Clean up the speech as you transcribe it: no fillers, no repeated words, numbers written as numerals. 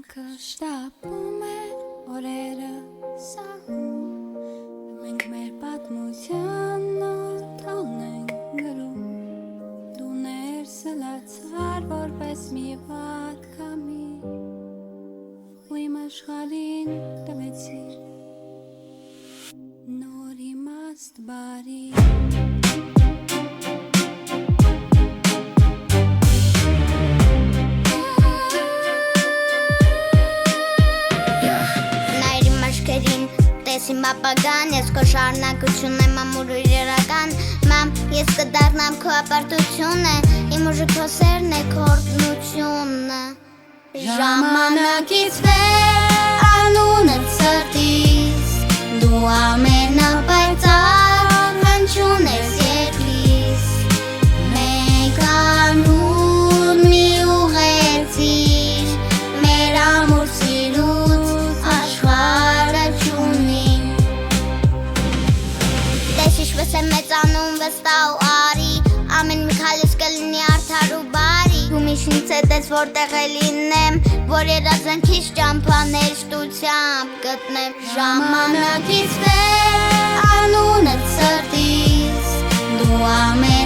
Շտապում է օրերը սահում Մենք մեր պատմության նոր տոն ենք գրում Դու ներսլացար որպես մի վատ կամի Ու իմ աշխարհին տվեցիր նոր իմաստ բարի Տեսիմ ապագան, ես քո շարունակություն եմ ամուր ու իրական Մամ, ես կդառնամ քո ապարտությունը Իմ ուժը քո սերն է, քո օրհնությունը Ժամանակից վեր անունդ սրտիս Դու ամենապայծառ հնչյուն ես երկրիս Մեկ անուն մի ուղեցիր Մեր ամուր սիրուց աշխարհը չունի Տեսիշվես է մեծանում վստահ ու արի Ամեն մի քայլս կլինի արդար ու բարի Դու միշտ ինձ հետ ես որտեղ է լինեմ Որ երազանքիս ճամփաներ շտությամբ գտնեմ Ժամանակից վեր անունդ սրտիս Դու ամեն